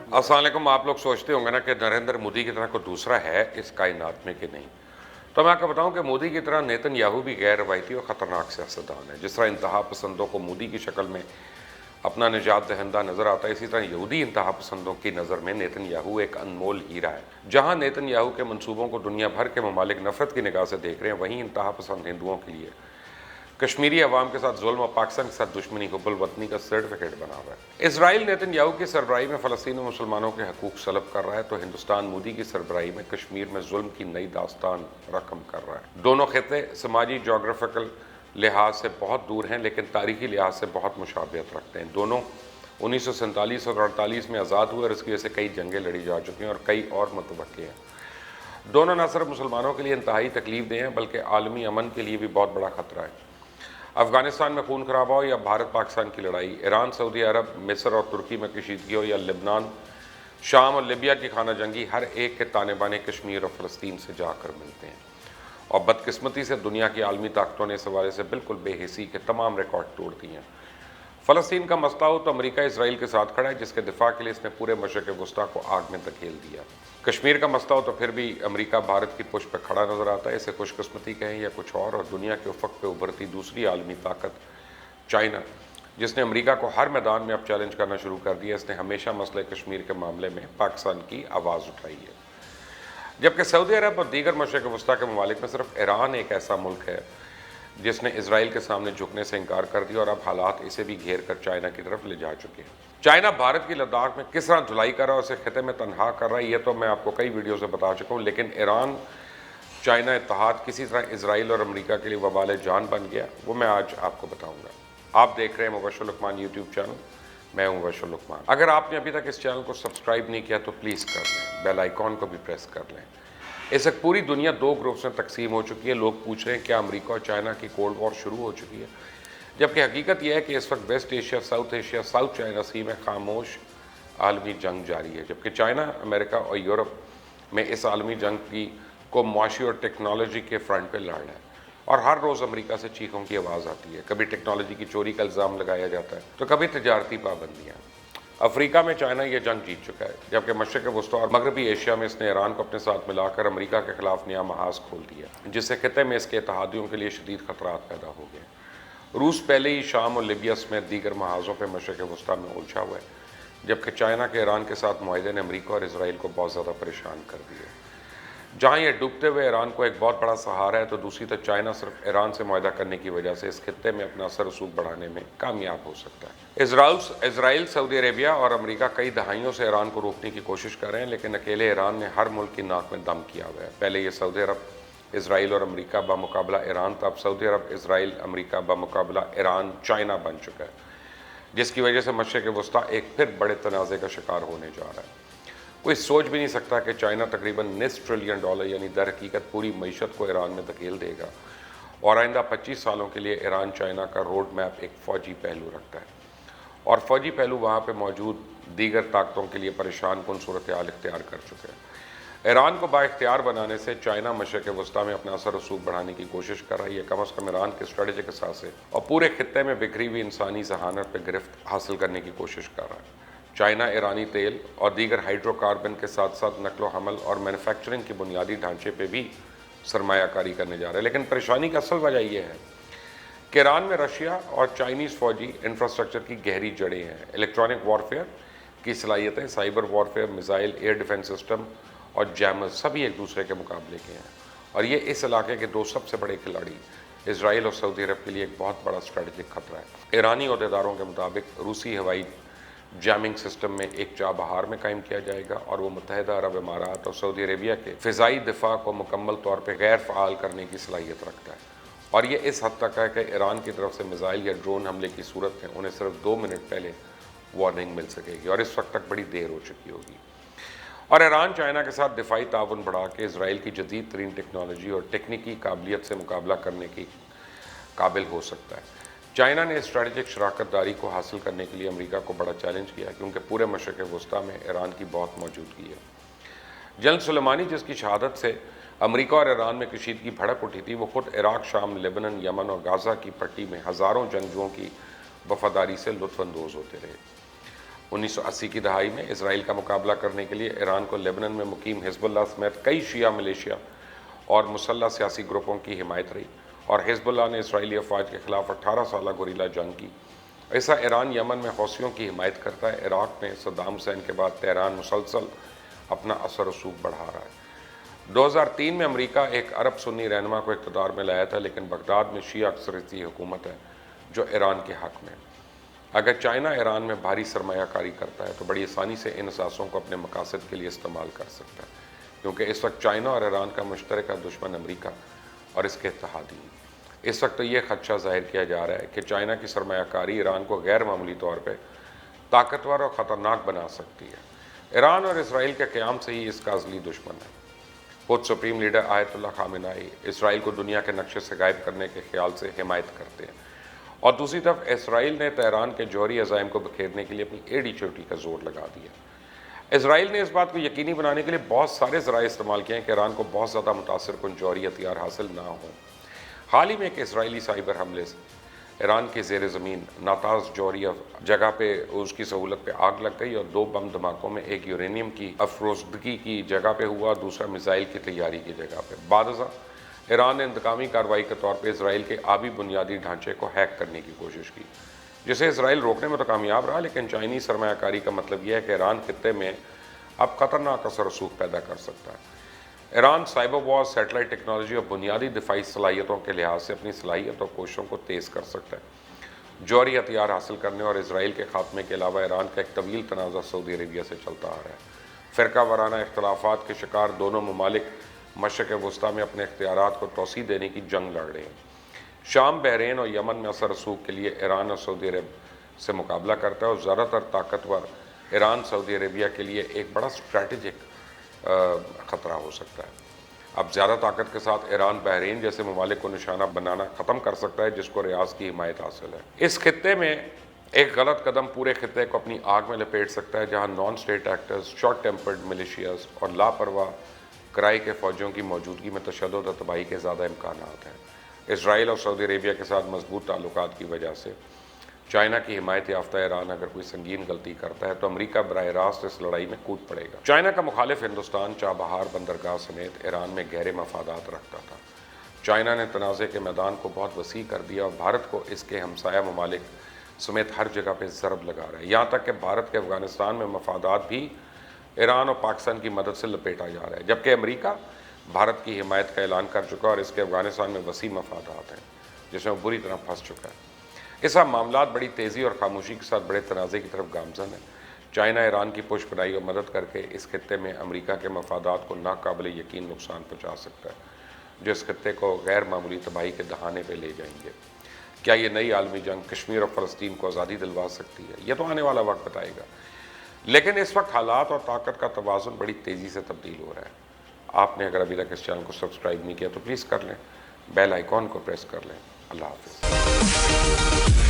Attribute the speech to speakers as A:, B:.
A: अस्सलाम वालेकुम। आप लोग सोचते होंगे ना कि नरेंद्र मोदी की तरह कोई दूसरा है इस कायनात में कि नहीं। तो मैं आपको बताऊं कि मोदी की तरह नेतन्याहू भी गैर रवायती और ख़तरनाक सियासतदान है। जिस तरह इंतहा पसंदों को मोदी की शक्ल में अपना निजात दहिंदा नजर आता है, इसी तरह यहूदी इंतहा पसंदों की नज़र में नेतन्याहू एक अनमोल हीरा है। जहां नेतन्याहू के मंसूबों को दुनिया भर के ममालिक नफरत की निगाह से देख रहे हैं, वहीं इंतहा पसंद हिंदुओं के लिए कश्मीरी अवाम के साथ जुल्म और पाकिस्तान के साथ दुश्मनी हुब्बुल वतनी का सर्टिफिकेट बना हुआ है। इसराइल नेतन्याहू की सरबराही में फ़लस्तीन और मुसलमानों के हकूक़ सलब कर रहा है, तो हिंदुस्तान मोदी की सरबराही में कश्मीर में जुल्म की नई दास्तान रकम कर रहा है। दोनों खिते समाजी जोग्राफिकल लिहाज से बहुत दूर हैं, लेकिन तारीखी लिहाज से बहुत मुशाबियत रखते हैं। दोनों 1947 और 48 में आज़ाद हुए और इसकी वजह से कई जंगें लड़ी जा चुकी हैं और कई और मुतवक्के हैं। दोनों न सिर्फ मुसलमानों के लिए इंतहाई तकलीफ दें हैं, बल्कि आलमी अमन के लिए भी बहुत बड़ा ख़तरा है। अफगानिस्तान में खून खराबा हो या भारत पाकिस्तान की लड़ाई, ईरान, सऊदी अरब, मिस्र और तुर्की में कशीदगी हो या लिबनान, शाम और लिबिया की खाना जंगी, हर एक के ताने बाने कश्मीर और फ़लस्तीन से जाकर मिलते हैं। और बदकिस्मती से दुनिया की आलमी ताकतों ने इस हवाले से बिल्कुल बेहिसी के तमाम रिकॉर्ड तोड़ दिए हैं। फ़लस्तीन का मसला हो तो अमेरिका इसराइल के साथ खड़ा है, जिसके दिफा के लिए इसने पूरे मशरक़ वस्ता को आग में धकेल दिया। कश्मीर का मसला हो तो फिर भी अमेरिका भारत की पुश पर खड़ा नज़र आता है। इसे खुशकिस्मती कहें या कुछ और दुनिया के उफ़क़ पे उभरती दूसरी आलमी ताकत चाइना, जिसने अमेरिका को हर मैदान में अब चैलेंज करना शुरू कर दिया, इसने हमेशा मसले कश्मीर के मामले में पाकिस्तान की आवाज़ उठाई है। जबकि सऊदी अरब और दीगर मशरक़ वस्ता के ममालिक में सिर्फ ईरान एक ऐसा मुल्क है जिसने इसराइल के सामने झुकने से इनकार कर दिया और अब हालात इसे भी घेर कर चाइना की तरफ ले जा चुके हैं। चाइना भारत की लद्दाख में किस तरह धुलाई कर रहा है, उसे खिते में तनहा कर रहा है, ये तो मैं आपको कई वीडियो से बता चुका हूँ। लेकिन ईरान चाइना इत्तेहाद किसी तरह इसराइल और अमेरिका के लिए वबाल जान बन गया, वो मैं आज आपको बताऊँगा। आप देख रहे हैं मुबश्शिर लुकमान यूट्यूब चैनल, मैं हूँ मुबश्शिर लुकमान। अगर आपने अभी तक इस चैनल को सब्सक्राइब नहीं किया तो प्लीज़ कर लें, बेल आइकॉन को भी प्रेस कर लें। इस वक्त पूरी दुनिया दो ग्रुप्स में तकसीम हो चुकी है। लोग पूछ रहे हैं क्या अमेरिका और चाइना की कोल्ड वॉर शुरू हो चुकी है, जबकि हकीकत यह है कि इस वक्त वेस्ट एशिया, साउथ चाइना सी में खामोश आलमी जंग जारी है। जबकि चाइना, अमेरिका और यूरोप में इस आलमी जंग की को मुआशी और टेक्नोलॉजी के फ्रंट पर लड़ रहा है और हर रोज़ अमेरिका से चीखों की आवाज़ आती है। कभी टेक्नोलॉजी की चोरी का इल्ज़ाम लगाया जाता है तो कभी तजारती पाबंदियाँ। अफ्रीका में चाइना ये जंग जीत चुका है, जबकि मशरक़ वस्ता और मगरबी एशिया में इसने ईरान को अपने साथ मिलाकर अमेरिका के खिलाफ नया महाज खोल दिया, जिससे खिते में इसके इत्तेहादियों के लिए शदीद खतरात पैदा हो गए। रूस पहले ही शाम और लिबिया समेत दीगर महाजों पर मशरक़ वस्ता में उलझा हुआ है, जबकि चाइना के ईरान के साथ मुआहदे ने अमेरिका और इसराइल को बहुत ज़्यादा परेशान कर दिया। जहाँ ये डूबते हुए ईरान को एक बहुत बड़ा सहारा है, तो दूसरी तरफ चाइना सिर्फ ईरान से मुआहदा करने की वजह से इस खित्ते में अपना असर रसूख बढ़ाने में कामयाब हो सकता है। इसराइल, सऊदी अरेबिया और अमेरिका कई दहाइयों से ईरान को रोकने की कोशिश कर रहे हैं, लेकिन अकेले ईरान ने हर मुल्क की नाक में दम किया हुआ है। पहले ये सऊदी अरब, इसराइल और अमेरिका बामुकाबला ईरान था, अब सऊदी अरब, इसराइल, अमेरिका बामुकाबला ईरान, चाइना बन चुका है, जिसकी वजह से मशरक़ वस्ता एक फिर बड़े तनाज़े का शिकार होने जा रहा है। कोई सोच भी नहीं सकता कि चाइना तकरीबन $9 ट्रिलियन यानी दर हकीकत पूरी मईशत को ईरान में धकेल देगा और आइंदा 25 सालों के लिए ईरान चाइना का रोड मैप एक फ़ौजी पहलू रखता है और फ़ौजी पहलू वहाँ पे मौजूद दीगर ताकतों के लिए परेशान कुन सूरत हाल इख्तियार कर चुके हैं। ईरान को बाइख्तियार बनाने से चाइना मशरक़ वस्ता में अपना असर रसूख बढ़ाने की कोशिश कर रही है। कम अज़ कम ईरान के स्ट्रेटेजिक असासे और पूरे खित्ते में बिखरी हुई इंसानी जहानत पर गिरफ्त हासिल करने की कोशिश कर रहा है। चाइना ईरानी तेल और दीगर हाइड्रोकार्बन के साथ साथ नकलो हमल और मैन्युफैक्चरिंग के बुनियादी ढांचे पे भी सरमायाकारी करने जा रहा है। लेकिन परेशानी की असल वजह यह है कि ईरान में रशिया और चाइनीज़ फ़ौजी इंफ्रास्ट्रक्चर की गहरी जड़ें हैं। इलेक्ट्रॉनिक वॉरफेयर की सलाहियतें, cyber warfare, missile, air defence system और जैमर्स सभी एक दूसरे के मुकाबले के हैं और ये इस इलाके के दो सबसे बड़े खिलाड़ी इसराइल और सऊदी अरब के लिए एक बहुत बड़ा स्ट्रेटजिक खतरा है। ईरानी अहदेदारों के मुताबिक रूसी हवाई जैमिंग सिस्टम में एक चाबहार में कायम किया जाएगा और वो मुत्तहिदा अरब इमारात और सऊदी अरेबिया के फ़िज़ाई दिफा को मुकम्मल तौर पर गैर फ़ाल करने की सलाहियत रखता है और ये इस हद तक है कि ईरान की तरफ से मिसाइल या ड्रोन हमले की सूरत में उन्हें सिर्फ 2 मिनट पहले वार्निंग मिल सकेगी और इस वक्त तक बड़ी देर हो चुकी होगी। और ईरान चाइना के साथ दिफाई ताउन बढ़ा के इसराइल की जदीद तरीन टेक्नोलॉजी और टेक्निकी काबिलियत से मुकाबला करने की काबिल हो सकता है। चाइना ने स्ट्रेटजिक शराकत दारी को हासिल करने के लिए अमेरिका को बड़ा चैलेंज किया, क्योंकि पूरे मशरक़ वस्ता में ईरान की बहुत मौजूदगी है। जनरल सुलेमानी, जिसकी शहादत से अमेरिका और ईरान में कशीदगी भड़क उठी थी, वो खुद इराक, शाम, लेबनान, यमन और गाज़ा की पट्टी में हज़ारों जंगजुओं की वफादारी से लुत्फ़अंदोज़ होते रहे। 1980 کی دہائی میں اسرائیل کا مقابلہ کرنے کے لیے ایران کو لیبنان میں مقیم حزب اللہ سمیت کئی شیعہ ملیشیا اور مسلح سیاسی گروپوں کی حمایت رہی، اور حزب اللہ نے اسرائیلی افواج کے خلاف 18 سالہ گوریلا جنگ کی۔ ایسا ایران یمن میں حوثیوں کی حمایت کرتا ہے۔ عراق میں صدام حسین کے بعد تہران مسلسل اپنا اثر و رسوخ بڑھا رہا ہے۔ 2003 میں امریکہ ایک عرب سنی رہنما کو اقتدار میں لایا تھا، لیکن بغداد میں شیعہ اکثریتی حکومت ہے جو ایران کے حق میں ہے۔ اگر چائنا ایران میں بھاری سرمایہ کاری کرتا ہے تو بڑی آسانی سے ان اثاثوں کو اپنے مقاصد کے لیے استعمال کر سکتا ہے، کیونکہ اس وقت چائنا اور ایران کا مشترکہ دشمن امریکہ اور اس کے اتحادی ہیں۔ اس وقت یہ خدشہ ظاہر کیا جا رہا ہے کہ چائنا کی سرمایہ کاری ایران کو غیر معمولی طور پہ طاقتور اور خطرناک بنا سکتی ہے۔ ایران اور اسرائیل کے قیام سے ہی اس کا ازلی دشمن ہے۔ خود سپریم لیڈر آیت اللہ خامنہ ای اسرائیل کو دنیا کے نقشے سے غائب کرنے کے خیال سے حمایت کرتے ہیں، اور دوسری طرف اسرائیل نے تہران کے جوہری عزائم کو بکھیرنے کے لیے اپنی ایڑی چوٹی کا زور لگا دیا۔ اسرائیل نے اس بات کو یقینی بنانے کے لیے بہت سارے ذرائع استعمال کیے ہیں کہ ایران کو بہت زیادہ متاثر کن جوہری ہتھیار حاصل نہ ہوں۔ حال ہی میں ایک اسرائیلی سائبر حملے سے ایران کے زیر زمین ناتاز جوہری جگہ پہ اس کی سہولت پہ آگ لگ گئی، اور 2 بم دھماکوں میں ایک یورینیم کی افروزدگی کی جگہ پہ ہوا، دوسرا میزائل کی تیاری کی جگہ پہ۔ بعد ازاں ایران نے انتقامی کارروائی کے طور پہ اسرائیل کے آبی بنیادی ڈھانچے کو ہیک کرنے کی کوشش کی، جسے اسرائیل روکنے میں تو کامیاب رہا، لیکن چائنی سرمایہ کاری کا مطلب یہ ہے کہ ایران خطے میں اب خطرناک اثر و رسوخ پیدا کر سکتا ہے۔ Iran cyber war, satellite technology اور بنیادی دفاعی صلاحیتوں کے لحاظ سے اپنی صلاحیت اور کوششوں کو تیز کر سکتا ہے۔ جوہری ہتھیار حاصل کرنے اور اسرائیل کے خاتمے کے علاوہ ایران کا ایک طویل تنازع سعودی عربیہ سے چلتا آ رہا ہے۔ فرقہ وارانہ اختلافات کے شکار دونوں ممالک مشرق وسطیٰ میں اپنے اختیارات کو توسیع دینے کی جنگ لڑ رہے ہیں۔ شام، بحرین اور یمن میں اثر رسوخ کے لیے ایران اور سعودی عرب سے مقابلہ کرتا ہے، اور زیادہ تر طاقتور ایران سعودی عربیہ کے لیے ایک بڑا اسٹریٹجک خطرہ ہو سکتا ہے۔ اب زیادہ طاقت کے ساتھ ایران بحرین جیسے ممالک کو نشانہ بنانا ختم کر سکتا ہے، جس کو ریاض کی حمایت حاصل ہے۔ اس خطے میں ایک غلط قدم پورے خطے کو اپنی آگ میں لپیٹ سکتا ہے، جہاں non state actors, short tempered militias اور لاپرواہ کرائے کے فوجیوں کی موجودگی میں تشدد اور تباہی کے زیادہ امکانات ہیں۔ اسرائیل اور سعودی عربیہ کے ساتھ مضبوط تعلقات کی وجہ سے چائنا کی حمایت یافتہ ایران اگر کوئی سنگین غلطی کرتا ہے تو امریکہ براہ راست اس لڑائی میں کود پڑے گا۔ چائنا کا مخالف ہندوستان چابہار بندرگاہ سمیت ایران میں گہرے مفادات رکھتا تھا۔ چائنا نے تنازع کے میدان کو بہت وسیع کر دیا اور بھارت کو اس کے ہمسایہ ممالک سمیت ہر جگہ پہ ضرب لگا رہا ہے، یہاں تک کہ بھارت کے افغانستان میں مفادات بھی ایران اور پاکستان کی مدد سے لپیٹا جا رہا ہے، جبکہ امریکہ بھارت کی حمایت کا اعلان کر چکا اور اس کے افغانستان میں وسیع مفادات ہیں، جس میں وہ بری طرح پھنس چکا ہے۔ اس سب معاملات بڑی تیزی اور خاموشی کے ساتھ بڑے تنازع کی طرف گامزن ہیں۔ چائنا ایران کی پشت پناہی اور مدد کر کے اس خطے میں امریکہ کے مفادات کو ناقابل یقین نقصان پہنچا سکتا ہے، جو اس خطے کو غیر معمولی تباہی کے دہانے پہ لے جائیں گے۔ کیا یہ نئی عالمی جنگ کشمیر اور فلسطین کو آزادی دلوا سکتی ہے؟ یہ تو آنے والا وقت بتائے گا، لیکن اس وقت حالات اور طاقت کا توازن بڑی تیزی سے تبدیل ہو رہا ہے۔ آپ نے اگر ابھی تک اس چینل کو سبسکرائب نہیں کیا تو پلیز کر لیں، بیل آئیکن کو پریس کر لیں۔ اللہ حافظ۔